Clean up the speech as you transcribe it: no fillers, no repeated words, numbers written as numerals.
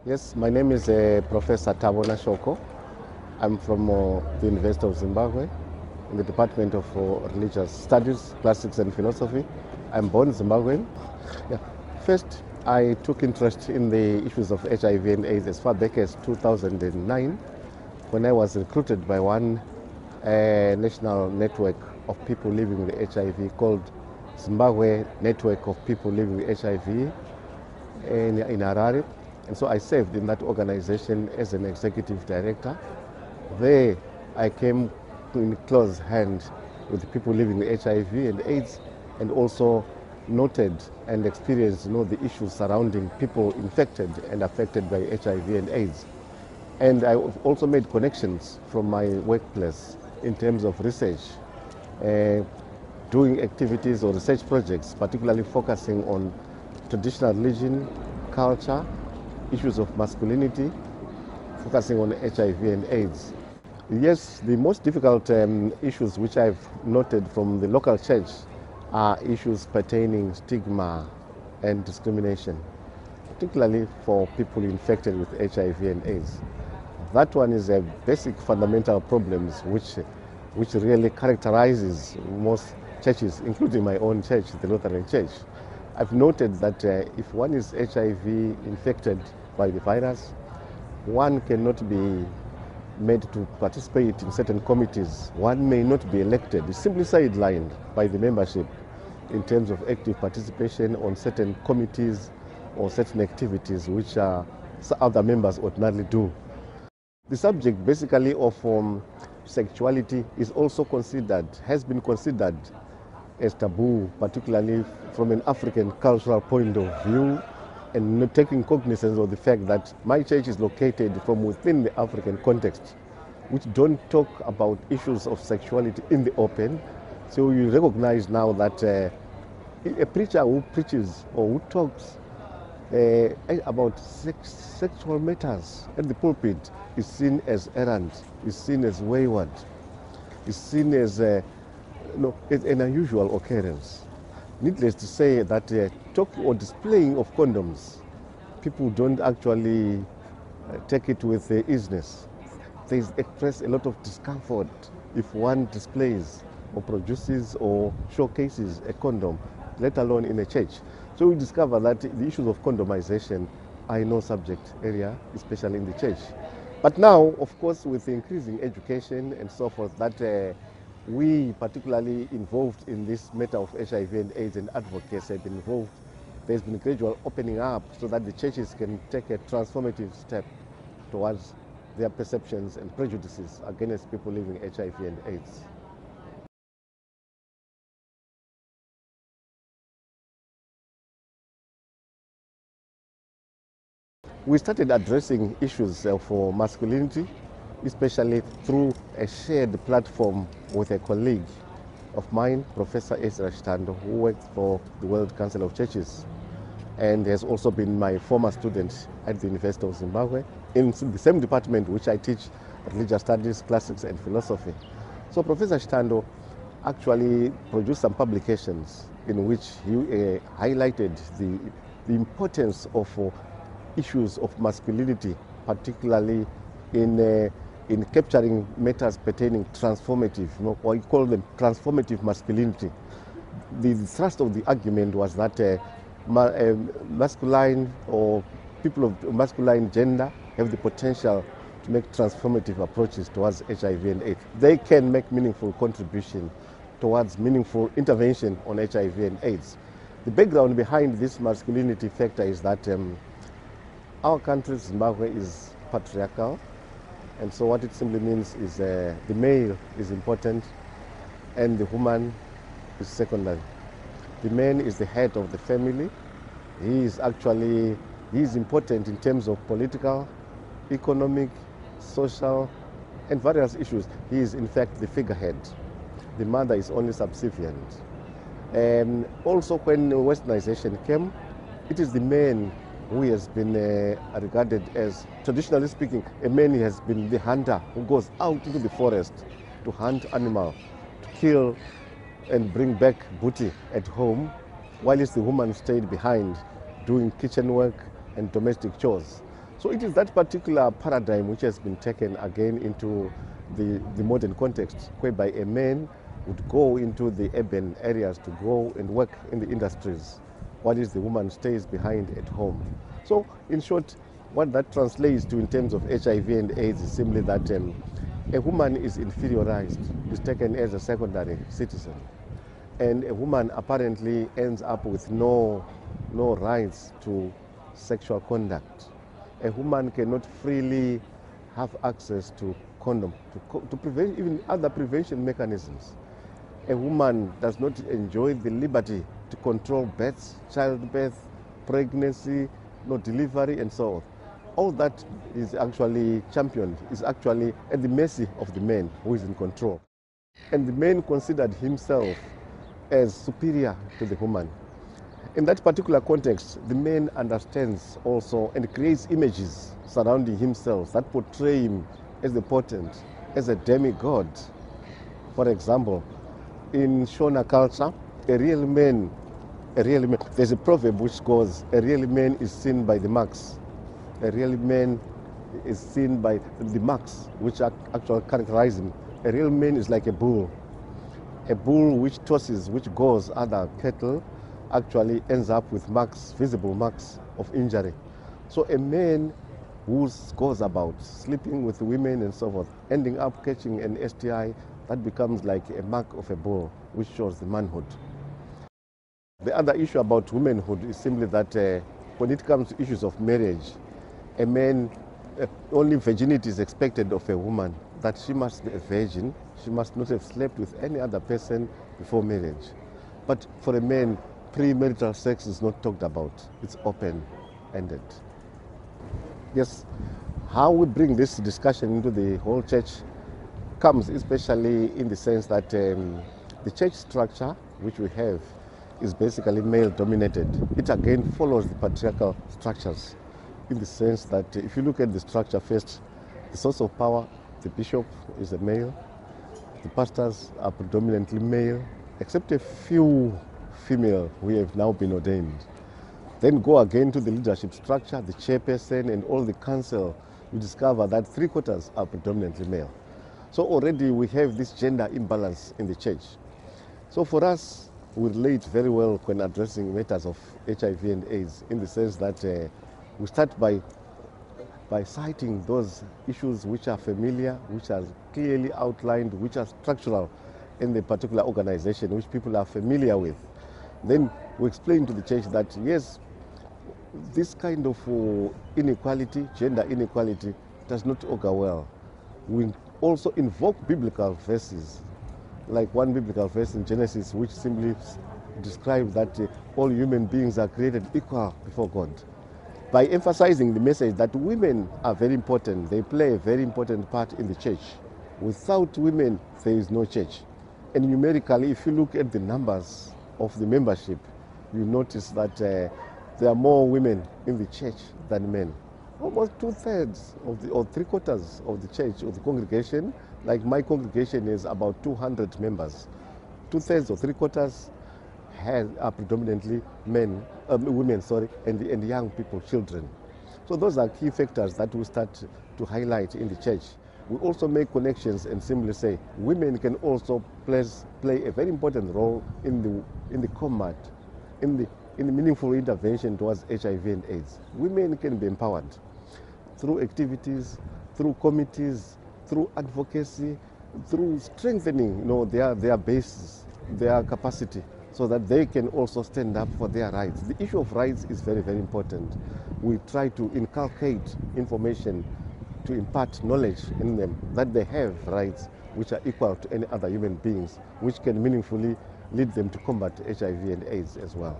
Yes, my name is Professor Tabona Shoko. I'm from the University of Zimbabwe in the Department of Religious Studies, Classics and Philosophy. I'm born Zimbabwean. Yeah. First, I took interest in the issues of HIV and AIDS as far back as 2009 when I was recruited by one national network of people living with HIV called Zimbabwe Network of People Living with HIV in Harare. And so I served in that organization as an executive director. There I came in close hand with people living with HIV and AIDS, and also noted and experienced the issues surrounding people infected and affected by HIV and AIDS. And I also made connections from my workplace in terms of research, uh, doing activities or research projects, particularly focusing on traditional religion, culture, issues of masculinity, focusing on HIV and AIDS. Yes, the most difficult issues which I've noted from the local church are issues pertaining stigma and discrimination, particularly for people infected with HIV and AIDS. That one is a basic fundamental problems which really characterizes most churches, including my own church, the Lutheran Church. I've noted that if one is HIV infected by the virus, one cannot be made to participate in certain committees. One may not be elected. It's simply sidelined by the membership in terms of active participation on certain committees or certain activities which other members ordinarily do. The subject basically of sexuality is also has been considered as taboo, particularly from an African cultural point of view, and not taking cognizance of the fact that my church is located from within the African context, which don't talk about issues of sexuality in the open. So you recognize now that a preacher who preaches or who talks about sexual matters at the pulpit is seen as errant, is seen as wayward, is seen as an unusual occurrence. Needless to say that talking or displaying of condoms, people don't actually take it with easiness. They express a lot of discomfort if one displays or produces or showcases a condom, let alone in a church. So we discover that the issues of condomization are no subject area, especially in the church. But now, of course, with increasing education and so forth, that we particularly involved in this matter of HIV and AIDS and advocacy have been involved, there's been a gradual opening up so that the churches can take a transformative step towards their perceptions and prejudices against people living HIV and AIDS. We started addressing issues for masculinity, especially through a shared platform with a colleague of mine, Professor Ezra Shtando, who works for the World Council of Churches and has also been my former student at the University of Zimbabwe in the same department which I teach, religious studies, classics and philosophy. So Professor Shtando actually produced some publications in which he highlighted the importance of issues of masculinity, particularly in capturing matters pertaining transformative, or you call them transformative masculinity. The thrust of the argument was that masculine or people of masculine gender have the potential to make transformative approaches towards HIV and AIDS. They can make meaningful contribution towards meaningful intervention on HIV and AIDS. The background behind this masculinity factor is that our country, Zimbabwe, is patriarchal, and so what it simply means is the male is important and the woman is secondary. The man is the head of the family. He is important in terms of political, economic, social, and various issues. He is in fact the figurehead. The mother is only subservient. Also, when westernization came, it is the man who has been regarded as, traditionally speaking, a man has been the hunter who goes out into the forest to hunt animal, to kill and bring back booty at home, whilst the woman stayed behind doing kitchen work and domestic chores. So it is that particular paradigm which has been taken again into the modern context, whereby a man would go into the urban areas to go and work in the industries, while the woman stays behind at home. So in short, what that translates to in terms of HIV and AIDS is simply that a woman is inferiorized, is taken as a secondary citizen. And a woman apparently ends up with no rights to sexual conduct. A woman cannot freely have access to condom, to prevent even other prevention mechanisms. A woman does not enjoy the liberty to control births, childbirth, pregnancy, delivery, and so on. All that is actually championed, is actually at the mercy of the man who is in control. And the man considered himself as superior to the woman. In that particular context, the man understands also and creates images surrounding himself that portray him as the potent, as a demigod. For example, in Shona culture, a real man, there's a proverb which goes, a real man is seen by the marks. A real man is seen by the marks which actually characterize him. A real man is like a bull. A bull which tosses, which goes other cattle, actually ends up with marks, visible marks of injury. So a man who goes about sleeping with women and so forth, ending up catching an STI, that becomes like a mark of a bull, which shows the manhood. The other issue about womanhood is simply that when it comes to issues of marriage, a man, only virginity is expected of a woman, that she must be a virgin, she must not have slept with any other person before marriage. But for a man, premarital sex is not talked about, it's open-ended. Yes, how we bring this discussion into the whole church comes especially in the sense that the church structure which we have is basically male-dominated. It again follows the patriarchal structures, in the sense that if you look at the structure first, the source of power, the bishop is a male, the pastors are predominantly male, except a few female who have now been ordained. Then go again to the leadership structure, the chairperson and all the council, you discover that 3/4 are predominantly male. So already we have this gender imbalance in the church. So for us, we relate very well when addressing matters of HIV and AIDS, in the sense that we start by citing those issues which are familiar, which are clearly outlined, which are structural in the particular organization, which people are familiar with. Then we explain to the church that yes, this kind of inequality, gender inequality, does not augur well. We also invoke biblical verses, like one biblical verse in Genesis which simply describes that all human beings are created equal before God, by emphasizing the message that women are very important. They play a very important part in the church. Without women, there is no church. And numerically, if you look at the numbers of the membership, you notice that there are more women in the church than men. Almost 2/3 or 3/4 of the church, of the congregation, like my congregation is about 200 members. 2/3 or 3/4 are predominantly women, and young people, children. So those are key factors that we start to highlight in the church. We also make connections and simply say women can also play a very important role in the combat, in the meaningful intervention towards HIV and AIDS. Women can be empowered through activities, through committees, through advocacy, through strengthening their bases, their capacity, so that they can also stand up for their rights. The issue of rights is very, very important. We try to inculcate information, to impart knowledge in them that they have rights which are equal to any other human beings, which can meaningfully lead them to combat HIV and AIDS as well.